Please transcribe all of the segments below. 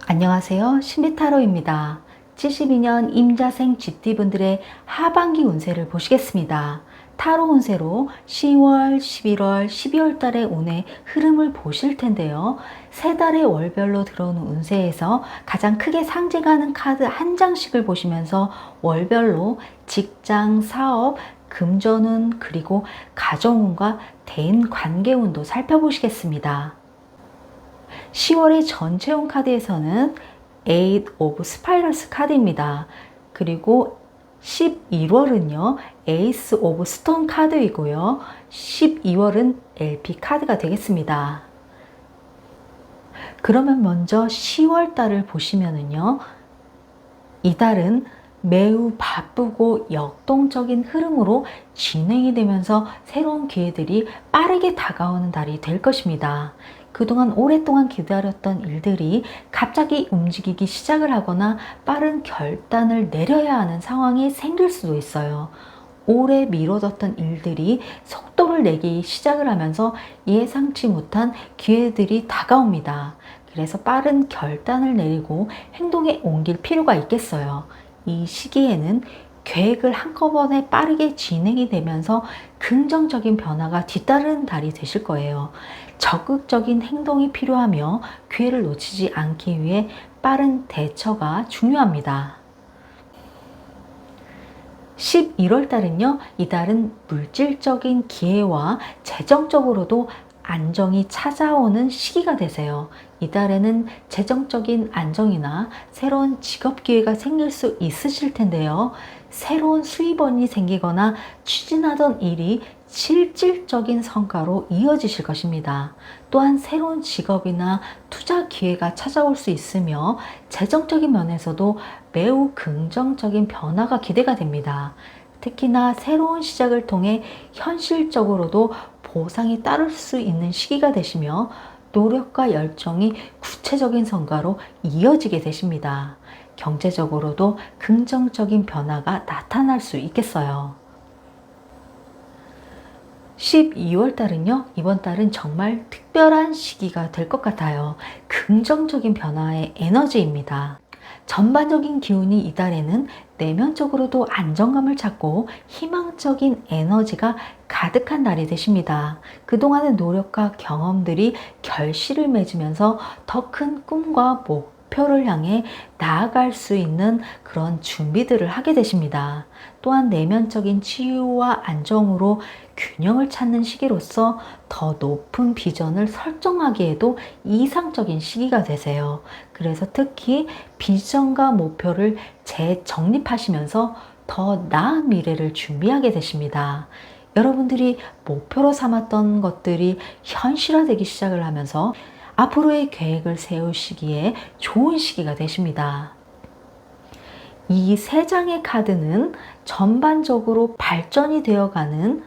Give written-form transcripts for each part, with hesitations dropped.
안녕하세요. 신비타로입니다. 72년 임자생 GT분들의 하반기 운세를 보시겠습니다. 타로 운세로 10월, 11월, 12월 달의 운의 흐름을 보실 텐데요. 세 달의 월별로 들어오는 운세에서 가장 크게 상징하는 카드 한 장씩을 보시면서 월별로 직장, 사업, 금전운, 그리고 가정운과 대인 관계운도 살펴보시겠습니다. 10월의 전체운 카드에서는 Eight of Spirals 카드입니다. 그리고 11월은요 Ace of Stone 카드이고요. 12월은 LP 카드가 되겠습니다. 그러면 먼저 10월 달을 보시면은요, 이 달은 매우 바쁘고 역동적인 흐름으로 진행이 되면서 새로운 기회들이 빠르게 다가오는 달이 될 것입니다. 그동안 오랫동안 기다렸던 일들이 갑자기 움직이기 시작을 하거나 빠른 결단을 내려야 하는 상황이 생길 수도 있어요. 오래 미뤄뒀던 일들이 속도를 내기 시작을 하면서 예상치 못한 기회들이 다가옵니다. 그래서 빠른 결단을 내리고 행동에 옮길 필요가 있겠어요. 이 시기에는 계획을 한꺼번에 빠르게 진행이 되면서 긍정적인 변화가 뒤따르는 달이 되실 거예요. 적극적인 행동이 필요하며 기회를 놓치지 않기 위해 빠른 대처가 중요합니다. 11월 달은요, 이 달은 물질적인 기회와 재정적으로도 안정이 찾아오는 시기가 되세요. 이 달에는 재정적인 안정이나 새로운 직업 기회가 생길 수 있으실 텐데요. 새로운 수입원이 생기거나 추진하던 일이 실질적인 성과로 이어지실 것입니다. 또한 새로운 직업이나 투자 기회가 찾아올 수 있으며 재정적인 면에서도 매우 긍정적인 변화가 기대가 됩니다. 특히나 새로운 시작을 통해 현실적으로도 보상이 따를 수 있는 시기가 되시며 노력과 열정이 구체적인 성과로 이어지게 되십니다. 경제적으로도 긍정적인 변화가 나타날 수 있겠어요. 12월 달은요, 이번 달은 정말 특별한 시기가 될 것 같아요. 긍정적인 변화의 에너지입니다. 전반적인 기운이 이 달에는 내면적으로도 안정감을 찾고 희망적인 에너지가 가득한 달이 되십니다. 그동안의 노력과 경험들이 결실을 맺으면서 더 큰 꿈과 목표를 향해 나아갈 수 있는 그런 준비들을 하게 되십니다. 또한 내면적인 치유와 안정으로 균형을 찾는 시기로서 더 높은 비전을 설정하기에도 이상적인 시기가 되세요. 그래서 특히 비전과 목표를 재정립하시면서 더 나은 미래를 준비하게 되십니다. 여러분들이 목표로 삼았던 것들이 현실화되기 시작을 하면서 앞으로의 계획을 세우시기에 좋은 시기가 되십니다. 이 세 장의 카드는 전반적으로 발전이 되어가는,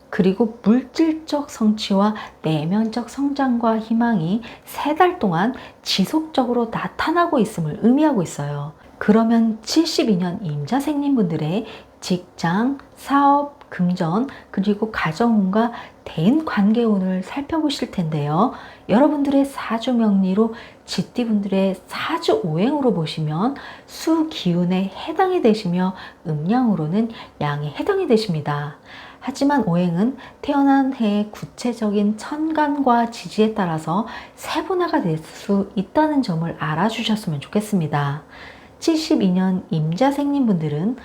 그리고 물질적 성취와 내면적 성장과 희망이 세 달 동안 지속적으로 나타나고 있음을 의미하고 있어요. 그러면 72년 임자생님분들의 직장, 사업, 금전, 그리고 가정운과 대인관계운을 살펴보실 텐데요. 여러분들의 사주명리로 GT분들의 사주오행으로 보시면 수기운에 해당이 되시며 음양으로는 양에 해당이 되십니다. 하지만 오행은 태어난 해의 구체적인 천간과 지지에 따라서 세분화가 될 수 있다는 점을 알아주셨으면 좋겠습니다. 72년 임자생님분들은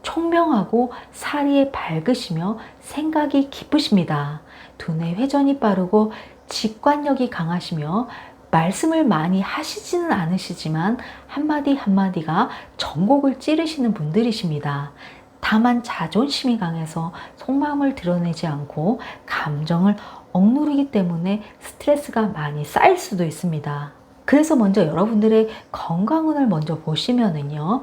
총명하고 사리에 밝으시며 생각이 깊으십니다. 두뇌 회전이 빠르고 직관력이 강하시며 말씀을 많이 하시지는 않으시지만 한마디 한마디가 전곡을 찌르시는 분들이십니다. 다만 자존심이 강해서 속마음을 드러내지 않고 감정을 억누르기 때문에 스트레스가 많이 쌓일 수도 있습니다. 그래서 먼저 여러분들의 건강운을 먼저 보시면은요,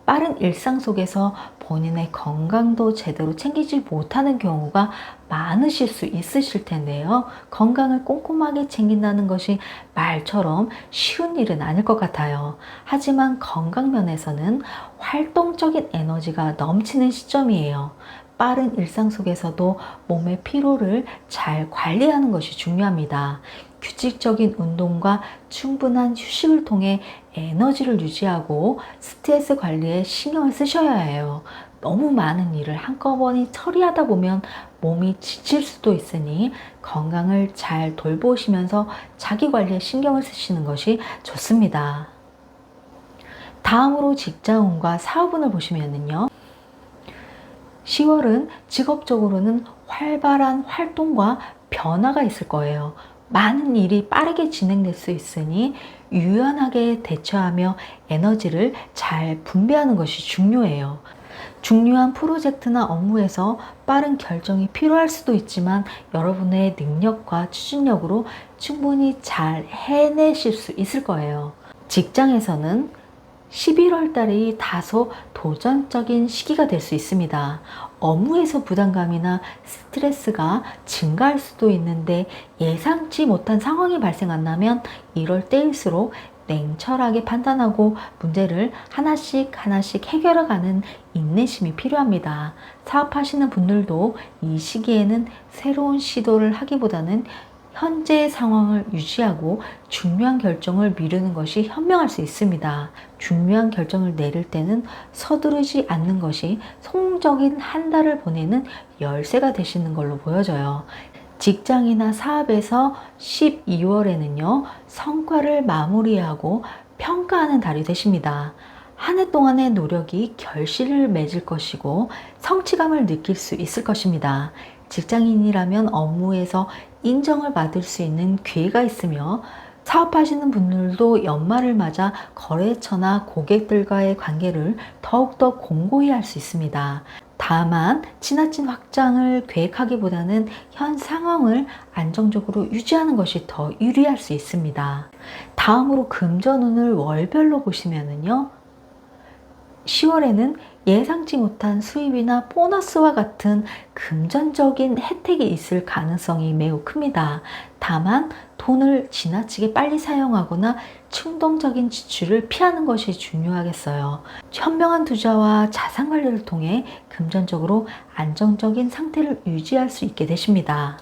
빠른 일상 속에서 본인의 건강도 제대로 챙기지 못하는 경우가 많으실 수 있으실 텐데요. 건강을 꼼꼼하게 챙긴다는 것이 말처럼 쉬운 일은 아닐 것 같아요. 하지만 건강 면에서는 활동적인 에너지가 넘치는 시점이에요. 빠른 일상 속에서도 몸의 피로를 잘 관리하는 것이 중요합니다. 규칙적인 운동과 충분한 휴식을 통해 에너지를 유지하고 스트레스 관리에 신경을 쓰셔야 해요. 너무 많은 일을 한꺼번에 처리하다 보면 몸이 지칠 수도 있으니 건강을 잘 돌보시면서 자기 관리에 신경을 쓰시는 것이 좋습니다. 다음으로 직장운과 사업운을 보시면요. 10월은 직업적으로는 활발한 활동과 변화가 있을 거예요. 많은 일이 빠르게 진행될 수 있으니 유연하게 대처하며 에너지를 잘 분배하는 것이 중요해요. 중요한 프로젝트나 업무에서 빠른 결정이 필요할 수도 있지만 여러분의 능력과 추진력으로 충분히 잘 해내실 수 있을 거예요. 직장에서는 11월 달이 다소 도전적인 시기가 될 수 있습니다. 업무에서 부담감이나 스트레스가 증가할 수도 있는데 예상치 못한 상황이 발생한다면 이럴 때일수록 냉철하게 판단하고 문제를 하나씩 해결해가는 인내심이 필요합니다. 사업하시는 분들도 이 시기에는 새로운 시도를 하기보다는 현재의 상황을 유지하고 중요한 결정을 미루는 것이 현명할 수 있습니다. 중요한 결정을 내릴 때는 서두르지 않는 것이 성공적인 한 달을 보내는 열쇠가 되시는 걸로 보여져요. 직장이나 사업에서 12월에는요, 성과를 마무리하고 평가하는 달이 되십니다. 한 해 동안의 노력이 결실을 맺을 것이고 성취감을 느낄 수 있을 것입니다. 직장인이라면 업무에서 인정을 받을 수 있는 기회가 있으며 사업하시는 분들도 연말을 맞아 거래처나 고객들과의 관계를 더욱더 공고히 할 수 있습니다. 다만 지나친 확장을 계획하기보다는 현 상황을 안정적으로 유지하는 것이 더 유리할 수 있습니다. 다음으로 금전운을 월별로 보시면요. 10월에는 예상치 못한 수입이나 보너스와 같은 금전적인 혜택이 있을 가능성이 매우 큽니다. 다만 돈을 지나치게 빨리 사용하거나 충동적인 지출을 피하는 것이 중요하겠어요. 현명한 투자와 자산 관리를 통해 금전적으로 안정적인 상태를 유지할 수 있게 되십니다.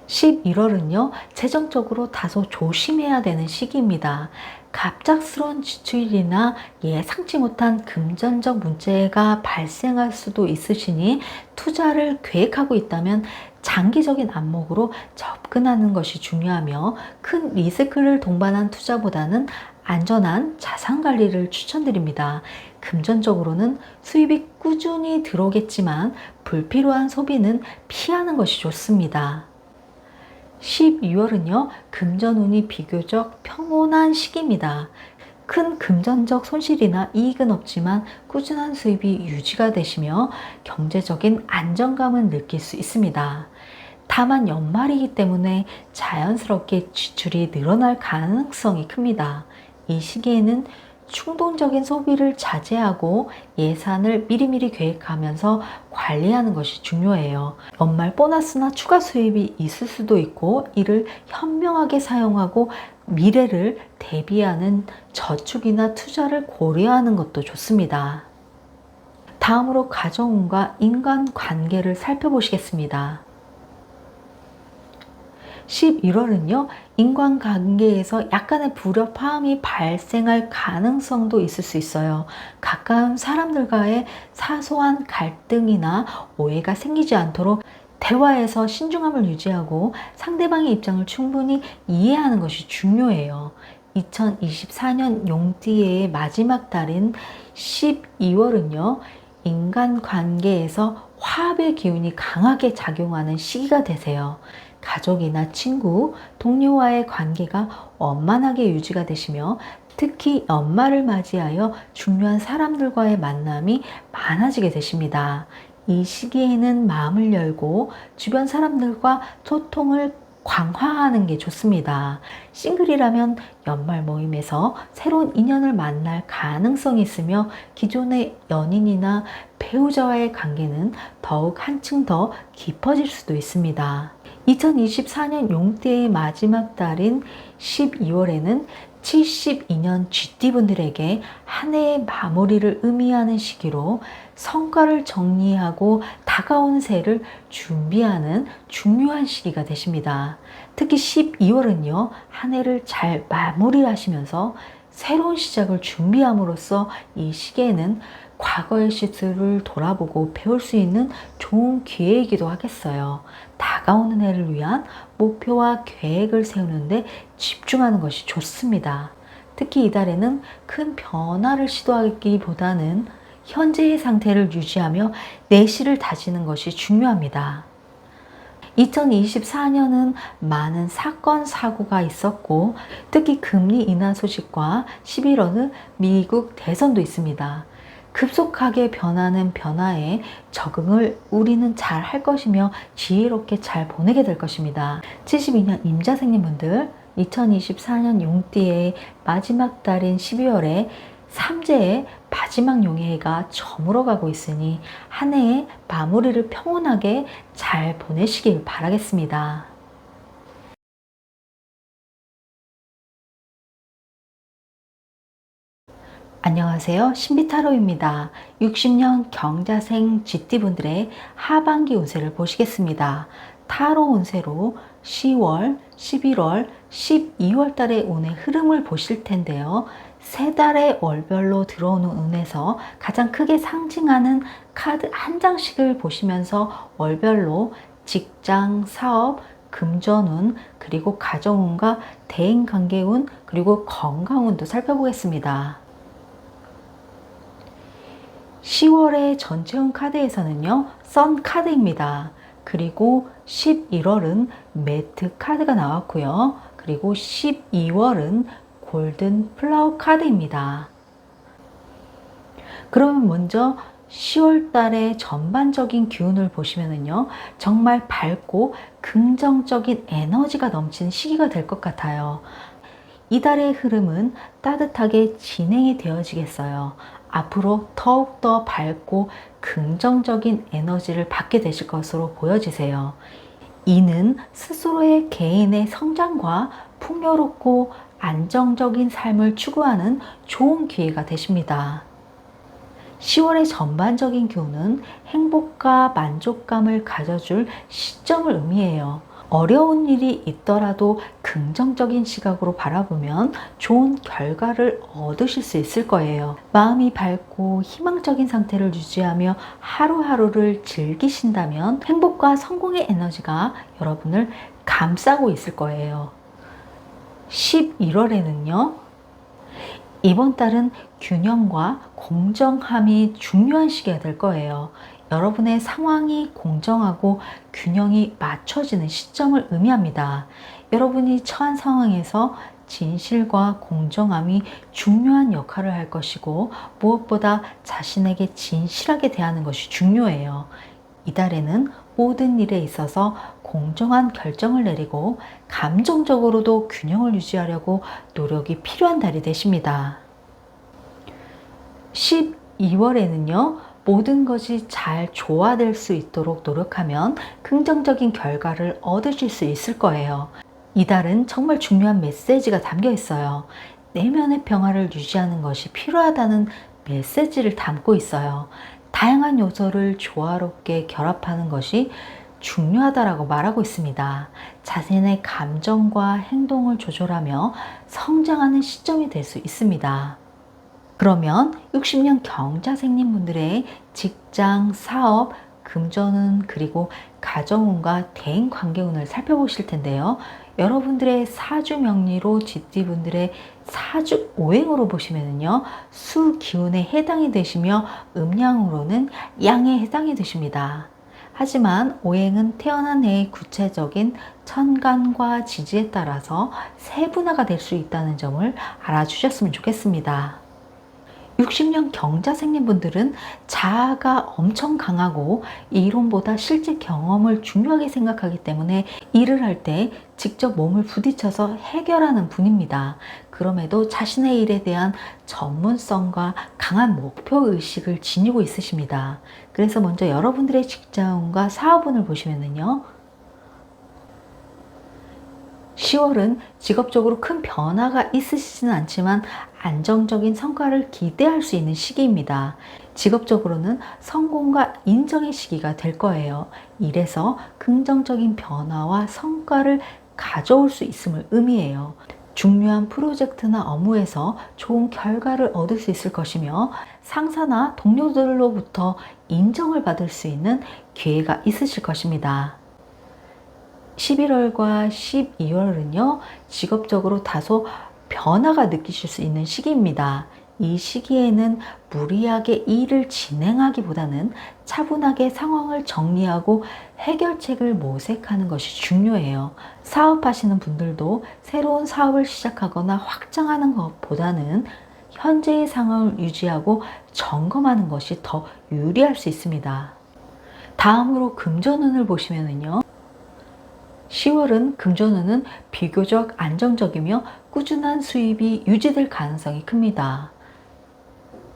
11월은요, 재정적으로 다소 조심해야 되는 시기입니다. 갑작스러운 지출이나 예상치 못한 금전적 문제가 발생할 수도 있으시니 투자를 계획하고 있다면 장기적인 안목으로 접근하는 것이 중요하며 큰 리스크를 동반한 투자보다는 안전한 자산 관리를 추천드립니다. 금전적으로는 수입이 꾸준히 들어오겠지만 불필요한 소비는 피하는 것이 좋습니다. 12월은요, 금전운이 비교적 평온한 시기입니다. 큰 금전적 손실이나 이익은 없지만 꾸준한 수입이 유지가 되시며 경제적인 안정감을 느낄 수 있습니다. 다만 연말이기 때문에 자연스럽게 지출이 늘어날 가능성이 큽니다. 이 시기에는 충동적인 소비를 자제하고 예산을 미리미리 계획하면서 관리하는 것이 중요해요. 연말 보너스나 추가 수입이 있을 수도 있고 이를 현명하게 사용하고 미래를 대비하는 저축이나 투자를 고려하는 것도 좋습니다. 다음으로 가정운과 인간관계를 살펴보시겠습니다. 11월은요, 인간관계에서 약간의 불협화음이 발생할 가능성도 있을 수 있어요. 가까운 사람들과의 사소한 갈등이나 오해가 생기지 않도록 대화에서 신중함을 유지하고 상대방의 입장을 충분히 이해하는 것이 중요해요. 2024년 용띠의 마지막 달인 12월은요, 인간관계에서 화합의 기운이 강하게 작용하는 시기가 되세요. 가족이나 친구, 동료와의 관계가 원만하게 유지가 되시며 특히 연말을 맞이하여 중요한 사람들과의 만남이 많아지게 되십니다. 이 시기에는 마음을 열고 주변 사람들과 소통을 강화하는 게 좋습니다. 싱글이라면 연말 모임에서 새로운 인연을 만날 가능성이 있으며 기존의 연인이나 배우자와의 관계는 더욱 한층 더 깊어질 수도 있습니다. 2024년 용띠의 마지막 달인 12월에는 72년 GT분들에게 한 해의 마무리를 의미하는 시기로 성과를 정리하고 다가오는 새해를 준비하는 중요한 시기가 되십니다. 특히 12월은요, 한 해를 잘 마무리하시면서 새로운 시작을 준비함으로써 이 시기에는 과거의 시술을 돌아보고 배울 수 있는 좋은 기회이기도 하겠어요. 다가오는 해를 위한 목표와 계획을 세우는데 집중하는 것이 좋습니다. 특히 이달에는 큰 변화를 시도하기보다는 현재의 상태를 유지하며 내실을 다지는 것이 중요합니다. 2024년은 많은 사건, 사고가 있었고 특히 금리 인하 소식과 11월은 미국 대선도 있습니다. 급속하게 변하는 변화에 적응을 우리는 잘 할 것이며 지혜롭게 잘 보내게 될 것입니다. 72년 임자생님분들 2024년 용띠의 마지막 달인 12월에 삼재의 마지막 용해가 저물어 가고 있으니 한 해의 마무리를 평온하게 잘 보내시길 바라겠습니다. 안녕하세요. 신비타로입니다. 60년 경자생 GT분들의 하반기 운세를 보시겠습니다. 타로 운세로 10월, 11월, 12월 달의 운의 흐름을 보실 텐데요. 세 달의 월별로 들어오는 운에서 가장 크게 상징하는 카드 한 장씩을 보시면서 월별로 직장, 사업, 금전운, 그리고 가정운과 대인관계운, 그리고 건강운도 살펴보겠습니다. 10월의 전체운 카드에서는요, 선 카드입니다. 그리고 11월은 매트 카드가 나왔고요. 그리고 12월은 골든 플라워 카드입니다. 그러면 먼저 10월 달의 전반적인 기운을 보시면은요, 정말 밝고 긍정적인 에너지가 넘치는 시기가 될 것 같아요. 이달의 흐름은 따뜻하게 진행이 되어지겠어요. 앞으로 더욱더 밝고 긍정적인 에너지를 받게 되실 것으로 보여지세요. 이는 스스로의 개인의 성장과 풍요롭고 안정적인 삶을 추구하는 좋은 기회가 되십니다. 10월의 전반적인 기운은 행복과 만족감을 가져줄 시점을 의미해요. 어려운 일이 있더라도 긍정적인 시각으로 바라보면 좋은 결과를 얻으실 수 있을 거예요. 마음이 밝고 희망적인 상태를 유지하며 하루하루를 즐기신다면 행복과 성공의 에너지가 여러분을 감싸고 있을 거예요. 11월에는요, 이번 달은 균형과 공정함이 중요한 시기가 될 거예요. 여러분의 상황이 공정하고 균형이 맞춰지는 시점을 의미합니다. 여러분이 처한 상황에서 진실과 공정함이 중요한 역할을 할 것이고 무엇보다 자신에게 진실하게 대하는 것이 중요해요. 이달에는 모든 일에 있어서 공정한 결정을 내리고 감정적으로도 균형을 유지하려고 노력이 필요한 달이 되십니다. 12월에는요, 모든 것이 잘 조화될 수 있도록 노력하면 긍정적인 결과를 얻으실 수 있을 거예요. 이달은 정말 중요한 메시지가 담겨 있어요. 내면의 평화를 유지하는 것이 필요하다는 메시지를 담고 있어요. 다양한 요소를 조화롭게 결합하는 것이 중요하다라고 말하고 있습니다. 자신의 감정과 행동을 조절하며 성장하는 시점이 될 수 있습니다. 그러면 60년 경자생님 분들의 직장, 사업, 금전운, 그리고 가정운과 대인관계운을 살펴보실 텐데요. 여러분들의 사주 명리로 GT분들의 사주 오행으로 보시면요, 수 기운에 해당이 되시며 음양으로는 양에 해당이 되십니다. 하지만 오행은 태어난 해의 구체적인 천간과 지지에 따라서 세분화가 될 수 있다는 점을 알아주셨으면 좋겠습니다. 60년 경자생님 분들은 자아가 엄청 강하고 이론보다 실제 경험을 중요하게 생각하기 때문에 일을 할 때 직접 몸을 부딪혀서 해결하는 분입니다. 그럼에도 자신의 일에 대한 전문성과 강한 목표의식을 지니고 있으십니다. 그래서 먼저 여러분들의 직장운과 사업운을 보시면요, 10월은 직업적으로 큰 변화가 있으시진 않지만 안정적인 성과를 기대할 수 있는 시기입니다. 직업적으로는 성공과 인정의 시기가 될 거예요. 일에서 긍정적인 변화와 성과를 가져올 수 있음을 의미해요. 중요한 프로젝트나 업무에서 좋은 결과를 얻을 수 있을 것이며 상사나 동료들로부터 인정을 받을 수 있는 기회가 있으실 것입니다. 11월과 12월은요, 직업적으로 다소 변화가 느끼실 수 있는 시기입니다. 이 시기에는 무리하게 일을 진행하기보다는 차분하게 상황을 정리하고 해결책을 모색하는 것이 중요해요. 사업하시는 분들도 새로운 사업을 시작하거나 확장하는 것보다는 현재의 상황을 유지하고 점검하는 것이 더 유리할 수 있습니다. 다음으로 금전운을 보시면요. 10월은 금전운은 비교적 안정적이며 꾸준한 수입이 유지될 가능성이 큽니다.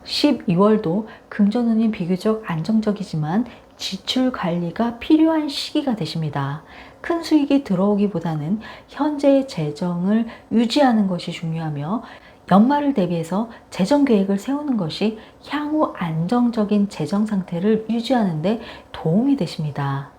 12월도 금전운이 비교적 안정적이지만 지출 관리가 필요한 시기가 되십니다. 큰 수익이 들어오기보다는 현재의 재정을 유지하는 것이 중요하며 연말을 대비해서 재정 계획을 세우는 것이 향후 안정적인 재정 상태를 유지하는 데 도움이 되십니다.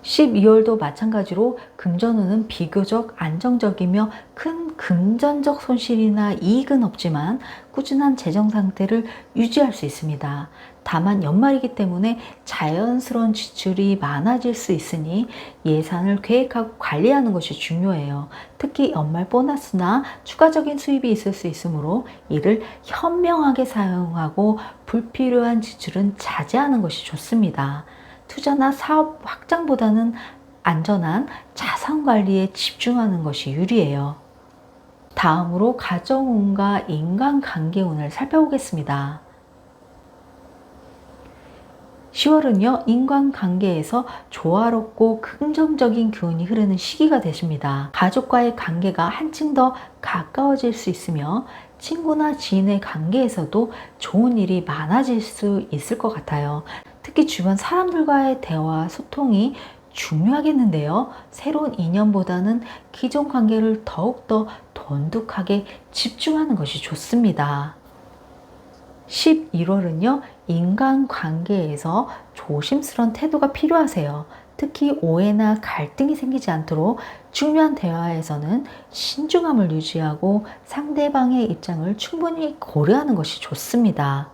12월도 마찬가지로 금전운은 비교적 안정적이며 큰 금전적 손실이나 이익은 없지만 꾸준한 재정 상태를 유지할 수 있습니다. 다만 연말이기 때문에 자연스러운 지출이 많아질 수 있으니 예산을 계획하고 관리하는 것이 중요해요. 특히 연말 보너스나 추가적인 수입이 있을 수 있으므로 이를 현명하게 사용하고 불필요한 지출은 자제하는 것이 좋습니다. 투자나 사업 확장보다는 안전한 자산 관리에 집중하는 것이 유리해요. 다음으로 가정운과 인간관계운을 살펴보겠습니다. 10월은요, 인간관계에서 조화롭고 긍정적인 기운이 흐르는 시기가 되십니다. 가족과의 관계가 한층 더 가까워질 수 있으며 친구나 지인의 관계에서도 좋은 일이 많아질 수 있을 것 같아요. 특히 주변 사람들과의 대화, 소통이 중요하겠는데요. 새로운 인연보다는 기존 관계를 더욱더 돈독하게 집중하는 것이 좋습니다. 11월은요, 인간관계에서 조심스러운 태도가 필요하세요. 특히 오해나 갈등이 생기지 않도록 중요한 대화에서는 신중함을 유지하고 상대방의 입장을 충분히 고려하는 것이 좋습니다.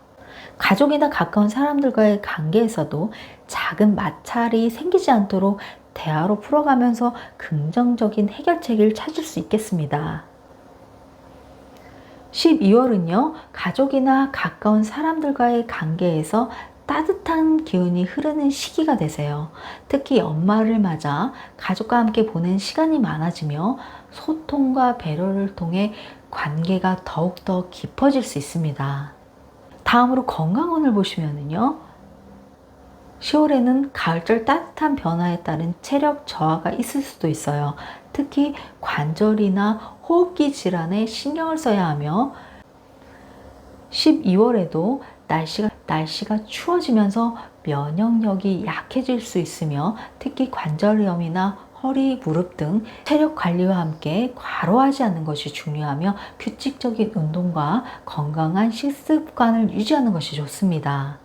가족이나 가까운 사람들과의 관계에서도 작은 마찰이 생기지 않도록 대화로 풀어가면서 긍정적인 해결책을 찾을 수 있겠습니다. 12월은요, 가족이나 가까운 사람들과의 관계에서 따뜻한 기운이 흐르는 시기가 되세요. 특히 연말을 맞아 가족과 함께 보낸 시간이 많아지며 소통과 배려를 통해 관계가 더욱더 깊어질 수 있습니다. 다음으로 건강운을 보시면요. 10월에는 가을철 따뜻한 변화에 따른 체력 저하가 있을 수도 있어요. 특히 관절이나 호흡기 질환에 신경을 써야 하며 12월에도 날씨가 추워지면서 면역력이 약해질 수 있으며 특히 관절염이나 허리, 무릎 등 체력 관리와 함께 과로하지 않는 것이 중요하며 규칙적인 운동과 건강한 식습관을 유지하는 것이 좋습니다.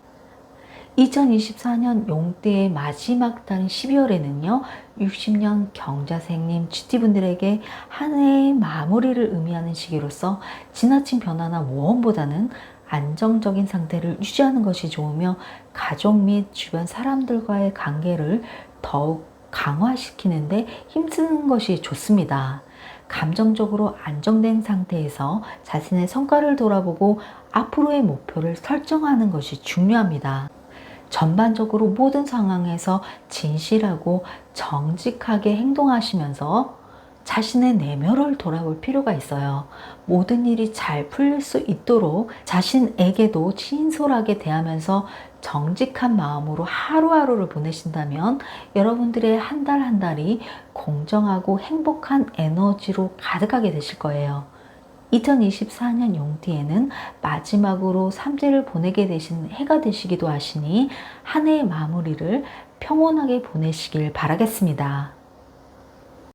2024년 용띠의 마지막 달인 12월에는요, 60년 경자생님 GT분들에게 한 해의 마무리를 의미하는 시기로서 지나친 변화나 모험보다는 안정적인 상태를 유지하는 것이 좋으며 가족 및 주변 사람들과의 관계를 더욱 강화시키는데 힘쓰는 것이 좋습니다. 감정적으로 안정된 상태에서 자신의 성과를 돌아보고 앞으로의 목표를 설정하는 것이 중요합니다. 전반적으로 모든 상황에서 진실하고 정직하게 행동하시면서 자신의 내면을 돌아볼 필요가 있어요. 모든 일이 잘 풀릴 수 있도록 자신에게도 친솔하게 대하면서 정직한 마음으로 하루하루를 보내신다면 여러분들의 한 달 한 달이 공정하고 행복한 에너지로 가득하게 되실 거예요. 2024년 용띠에는 마지막으로 삼재를 보내게 되신 해가 되시기도 하시니 한 해의 마무리를 평온하게 보내시길 바라겠습니다.